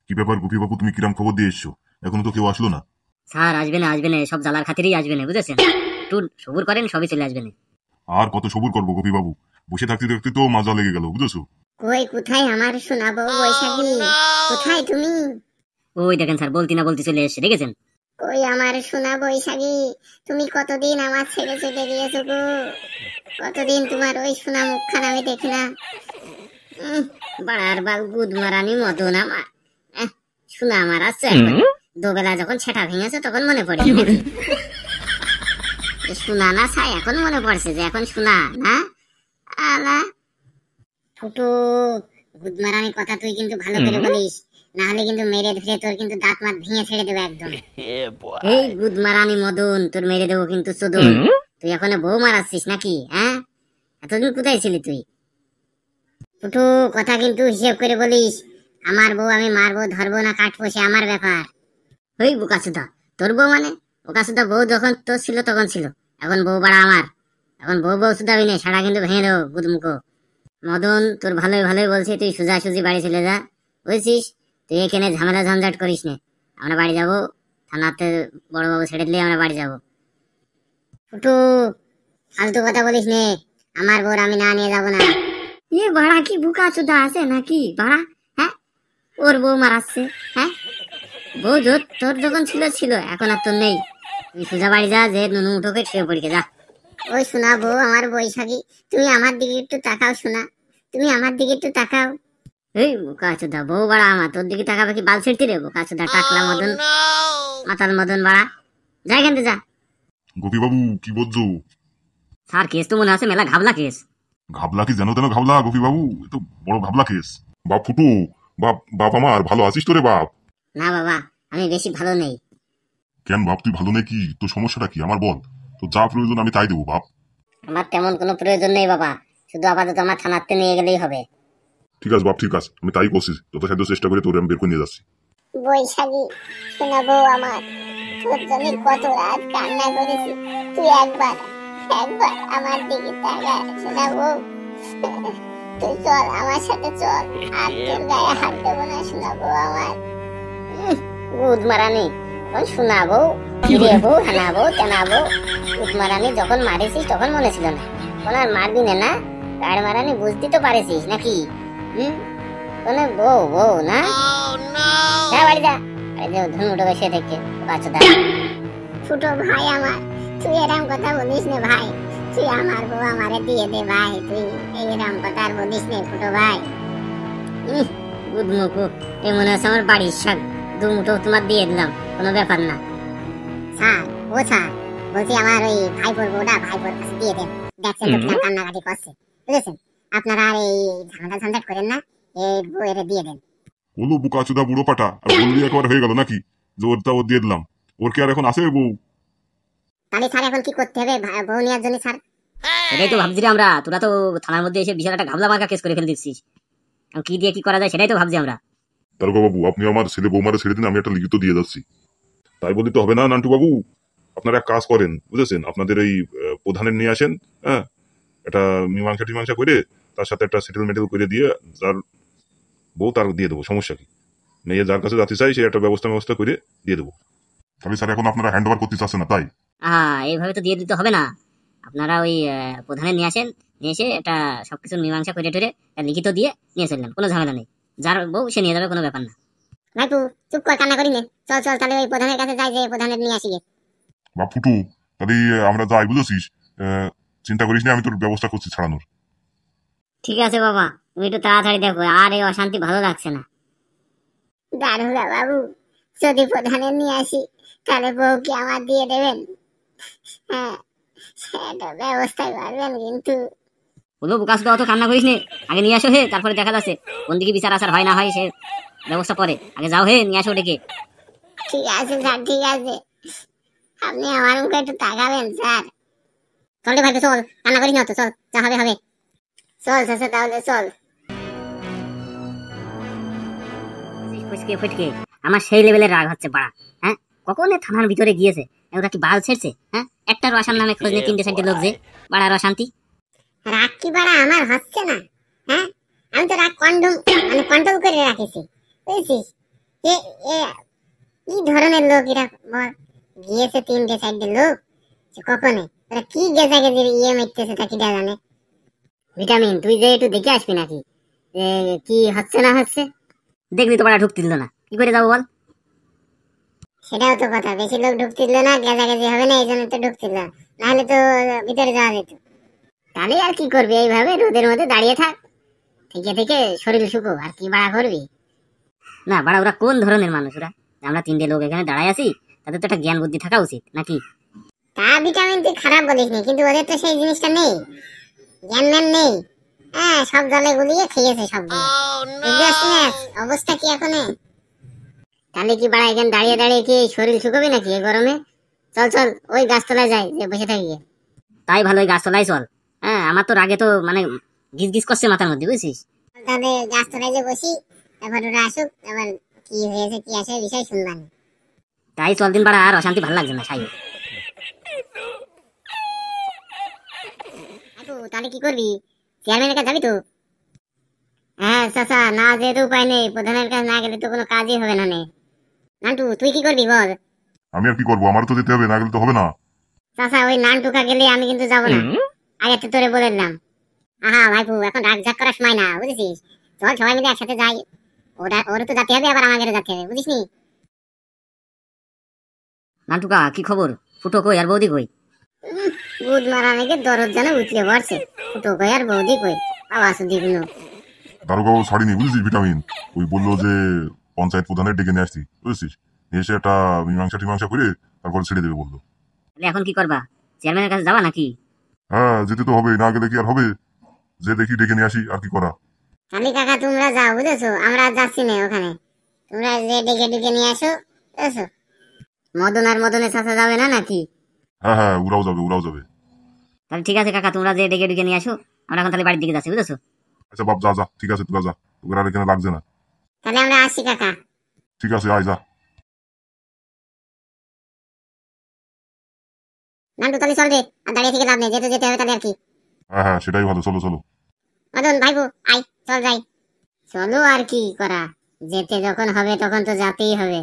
কি ব্যাপার গোপী বাবু, তুমি কিরাম খবর দিয়ে এসছো? এখনো তো কেউ আসলো না। স্যার আসবে না, সব জ্বালার খাতিরেই আসবে না, বুঝেছেন? একটু সবুর করেন, সবই চলে আসবে না। আর কত সবুর করবো গোপী বাবু, বসে থাকতে থাকতে তো মজা লেগে গেল, বুঝেছো? কই কোথায় আমার শোনাবো বৈশাখী, কোথায় তুমি? ওই দেখেন স্যার, বলতি না বলতি চলে এসে, দেখেছেন? কই আমার সোনা বৈশাখী, তুমি কতদিন আমার ছেড়ে চলে গিয়েছো গো? কতদিন তোমার ওই সোনা মুখখান আমি দেখি না। বাড়ার বাল গুদ মারানি মতন আমার সোনা আমার আসছে। দুবেলা যখন ছেটা ভেঙেছে তখন মনে পড়ে সোনা না ছাই, এখন মনে পড়ছে যে এখন সোনা না। আলা ফুটু, গুদ মারানি কথা তুই কিন্তু ভালো করে বলিস, না হলে কিন্তু মেরে ধরে তোর কিন্তু দাঁত মাত ভেঙে ছেড়ে দেবো একদম। এই গুদ মারানি মদন, তোর মেরে দেবো কিন্তু চোদন। তুই এখন বউ মারাচ্ছিস নাকি? এতদিন কোথায় ছিলি তুই? ফুটু, কথা কিন্তু হিসেব করে বলিস। আমার বউ আমি মারবো ধরবো না কাটবো সে আমার ব্যাপার। ওই বোকাচোদা, তোর বউ মানে? বোকাচোদা, বউ যখন তোর ছিল তখন ছিল, এখন বউ বাড়া আমার। এখন বউ সুদাবি নেই, সারা কিন্তু ভেঙে দেবো গুদমুখো। মদন, তোর ভালোই ভালোই বলছি, তুই সোজাসুজি বাড়ি চলে যা, বুঝছিস? তুই এখানে ঝামেলা ঝঞ্ঝাট করিস না। আমরা বাড়ি যাবো, থানাতে বড়বাবু ছেড়ে দিলে আমরা বাড়ি যাবো। ফুটু, ফালতু কথা বলিস নে, আমার বউর আমি না নিয়ে যাবো না। ইয়ে বাড়া কি বুকা চুদা আছে নাকি বাড়া? ওর বউ মারাচ্ছে। বউ তোর যখন ছিল ছিল, এখন আর তোর নেই। তুই সোজা বাড়ি যা, যে নুনু উঠোকে শুয়ে পড়ি যা। ওই শোনা বউ আমার বৈশাখী, তুমি আমার দিকে একটু তাকাও শোনা, তুমি আমার দিকে একটু তাকাও। এই বোকাচোদা, বউ বাড়া আমার, তোর দিকে তাকাবে কি বাল ছিড়তি রে বোকাচোদা টাকলা মদন, মাতাল মদন বাড়া, যা এখান থেকে যা। গোপী বাবু কি বলছো? স্যার কেস তো মনে আছে মেলা ঘাবলা কেস। ঘাবলা কি জানো তেন ঘাবলা গোপী বাবু, এ তো বড় ঘাবলা কেস। বাপ ফুটু, বাপ আমার ভালো আছিস তো রে বাপ? না বাবা, আমি বেশি ভালো নেই। কেন বাপ, তুই ভালো নেই কি? তোর সমস্যাটা কি আমার বল, তো যা প্রয়োজন আমি তাই দেবো বাপ। আমার তেমন কোনো প্রয়োজন নেই বাবা, শুধু আপাতত আমার থানাতে নিয়ে গেলেই হবে। ঠিক আছে বাপ, ঠিক আছে, আমি তাই করছি, যত সাধ্য চেষ্টা করে তোর আমি বের করে নিয়ে যাচ্ছি। বৈশাখী শোনাবো আমার, তোর জন্য কত রাত কান্না করেছি, তুই একবার আমার দিকে তাকা শোনাবো। তুই চল আমার সাথে চল, আর তোর গায়ে হাত দেবো না শোনাবো আমার। গুদ মারানি শোনাবো, ফিরেবো হানাবো টানাবো। গুদ মারানি যখন মারিছিস তখন মনে ছিল না, কোন আর মারবি না? গাড় মারানি বুঝতে তো পারিস নাকি? কোনে বউ না? যা বাড়ি যা, ধুন উঠে বসে থেকে বাচ্চা। ছোট ভাই আমার, তুই এরকম কথা বলিস না ভাই, তুই আমার বউ আমারে দিয়ে দে ভাই, তুই এইরকম কথা আর বলিস না ছোট ভাই। গুদমুখো, এই মনে হচ্ছে আমার বাড়ির শাক, দু মুঠো তোমার দিয়ে দিলাম, কোনো ব্যাপার না। স্যার বলছি আমার ওই ভাইপোর বউটা ভাইপোর কাছে দিয়ে দেন, দেখছেন তো কিরকম কান্নাকাটি করছে, বুঝেছেন? আপনারা আর এই ঝামেলা ঝঞ্ঝাট করেন না, এই বউয়ের দিয়ে দেন। বলো বুকাচুদা বুড়ো পাটা, আর বললি একবার হয়ে গেল নাকি যে ওরটা ওর দিয়ে দিলাম? ওর কি আর এখন আছে বউ? তাহলে স্যার এখন কি করতে হবে বউ নেওয়ার জন্য স্যার? সেটাই তো ভাবছি আমরা, তোরা তো থানার মধ্যে এসে বিশাল একটা ঘাবলা মার্কা কেস করে ফেলে দিচ্ছিস, কি দিয়ে কি করা যায় সেটাই তো ভাবছি আমরা। দারোগা বাবু, আপনি আমার ছেলে বৌমারে ছেড়ে দিন, আমি একটা লিখিত দিয়ে যাচ্ছি। তাই বলি তো হবে না নান্টু বাবু, আপনারা এক কাজ করেন বুঝেছেন, আপনাদের এই প্রধানের নিয়ে আসেন, একটা মীমাংসা করে তার সাথে একটা সেটেলমেন্ট করে দিয়ে, যার বউ তার দিয়ে দেবো, সমস্যা কি? মেয়ে যার কাছে যাতে চাই সে একটা ব্যবস্থা করে দিয়ে দেবো। তাহলে স্যার এখন আপনারা হ্যান্ড ওভার করতে চাচ্ছেন না তাই? এইভাবে তো দিয়ে দিতে হবে না, আপনারা ওই প্রধানে নিয়ে আসেন, নিয়ে এসে এটা সবকিছু মীমাংসা করে টরে লিখিত দিয়ে নিয়ে চললেন, কোনো ঝামেলা নেই, যার বউ সে নিয়ে যাবে, কোনো ব্যাপার না। ভাইপু চুপ কর, কান্না করি নে, চল তাহলে ওই প্রধানের কাছে যাই, যে প্রধানের নিয়ে আসি। বাপ ফুটু, তাহলে আমরা যাই, বুঝেছিস? চিন্তা করিস না, আমি তোর ব্যবস্থা করছি ছাড়ানোর। ঠিক আছে বাবা, তুমি একটু তাড়াতাড়ি দেখো, আর এই অশান্তি ভালো লাগছে না। দারোগা বাবু, যদি প্রধানের নিয়ে আসি তাহলে বউ কি আমার দিয়ে দেবেন? সেটা ব্যবস্থায় পারবেন কিন্তু। বলো বুকাসুদা, অত কান্না করিস নে, আগে নিয়ে আসো হে, তারপরে দেখা যাচ্ছে কোন দিকে বিচার আচার হয় না হয় সে ব্যবস্থা পরে, আগে যাও হে, নিয়ে আসো ডেকে। ঠিক আছে স্যার, ঠিক আছে, আপনি আমার মুখে একটু তাকাবেন স্যার। চল রে ভাই, চল, কান্না করিস না তো, চল, যা হবে চল চাচা, তাহলে চল। ফুটকে আমার সেই লেভেলের রাগ হচ্ছে বাড়া। কখন থানার ভিতরে গিয়েছে, ওরা কি বাল ছেড়ছে? একটা রসার নামে খোঁজ নেই, 3-4 লোক যে বাড়ার অশান্তি। রাগ কি বাড়া আমার হচ্ছে না? আমি তো রাগ মানে কন্ট্রোল করে রাখিছি, বুঝছিস? এ এ কি ধরনের লোক এরা বল? গিয়েছে 3-4 লোক, সে কখনে ওরা কি গেজা গেজের মারতেছে তা কি জানে। ভিটামিন, তুই যে একটু দেখে আসবি নাকি যে কি হচ্ছে না হচ্ছে? দেখলি তো বাড়া ঢুকতে দিল না, কি করে যাবো বল? সেটাও তো কথা, বেশি লোক ঢুকছিল না, গেজাগেজি হবে না, এই জন্য তো ঢুকছিল, নাহলে তো ভিতরে যাওয়া যেত। তাহলে আর কি করবি, এইভাবে রোদের মধ্যে দাঁড়িয়ে থাক, থেকে থেকে শরীর শুকো, আর কি বাড়া করবি? না বাড়া, ওরা কোন ধরনের মানুষ ওরা? আমরা 3টে লোক এখানে দাঁড়ায় আছি, তাদের তো একটা জ্ঞান বুদ্ধি থাকা উচিত নাকি? তা ভিটামিন তুই খারাপ বলিস নি, কিন্তু ওদের তো সেই জিনিসটা নেই, জ্ঞান ম্যান নেই। হ্যাঁ, সব জলে গুলিয়ে খেয়েছে সবগুলো, বুঝতে পারছিস অবস্থা কি এখন? তাহলে কি বাড়া এখানে দাঁড়িয়ে দাঁড়িয়ে কি শরীর শুকোবি নাকি এই গরমে? চল চল, ওই গাছতলায় যাই, যে বসে থাকি। তাই ভালো, ওই গাছতলায় চল। হ্যাঁ, আমার তো রাগে তো মানে গিজ গিজ করছে মাথার মধ্যে, বুঝছিস? তাহলে গাছতলায় যে বসি, তারপর ওরা আসুক, আবার কি হয়েছে কি আসে বিষয় শুনবান। তাই চল দিন বাড়া, আর অশান্তি ভালো লাগছে না সাই। তাহলে কি করবি, চেয়ারম্যানের কাছে যাবি তো? হ্যাঁ চাচা, না যেহেতু উপায় নেই, প্রধানের কাছে না গেলে তো কোনো কাজই হবে না। নান্টু, তুই কি করবি বল? আমি আর কি করবো, আমারও তো যেতে হবে, না গেলে তো হবে না। চাচা, ওই নানটুকা গেলে আমি কিন্তু যাবো না, আগে তো তোরে বলে দিলাম। আহা ভাইপু, এখন রাগ ঝাক করার সময় না, বুঝেছিস? চল সবাই মিলে একসাথে যাই, ওরা তো যেতে হবে, আবার আমাকে যেতে হবে, বুঝিস নি? নান্টুকা, কি খবর? ফুটো কই আর বৌদি কই? বুধ মারা নাকি দরদ যেন উঠলে পড়ছে, ফুটো কই আর বৌদি কই, বাবা সুদি গুলো। দারোগাও ছাড়িনি, বুঝেছিস ভিটামিন? ওই বললো যে পঞ্চায়েত প্রধানের ডেকে নিয়ে আসছি, বুঝেছিস? নিয়ে এসে একটা মীমাংসা টিমাংসা করে তারপরে ছেড়ে দেবে বললো। তাহলে এখন কি করবা? চেয়ারম্যানের কাছে যাবা নাকি? হ্যাঁ, যেতে তো হবে, না গেলে কি আর হবে? যে দেখি ডেকে নিয়ে আসি, আর কি করা। খালি কাকা তোমরা যাও, বুঝেছো? আমরা আর যাচ্ছি না ওখানে, তোমরা যে ডেকে ডেকে নিয়ে আসো, বুঝেছো? মদন আর মদনের চাচা যাবে না নাকি? হ্যাঁ হ্যাঁ, ওরাও যাবে, ওরাও যাবে। তাহলে ঠিক আছে কাকা, তোমরা যে ডেকে ডেকে নিয়ে আসো, আমরা এখন তাহলে বাড়ির দিকে যাচ্ছি, বুঝেছো? আচ্ছা বাপ, যা যা, ঠিক আছে, তোরা যা, তোকে আর এখানে লাগছে না। তাহলে আমরা আসি কাকা। ঠিক আছে, আয় যা। নান্টু, তাহলে চল রে, আর দাঁড়িয়ে থেকে লাভ নেই, যেতে যেতে হবে তাহলে আর কি। হ্যাঁ হ্যাঁ, সেটাই ভালো, চলো চলো। মদন ভাইপো, আই চল যাই। চলো আর কি করা, যেতে যখন হবে তখন তো যেতেই হবে।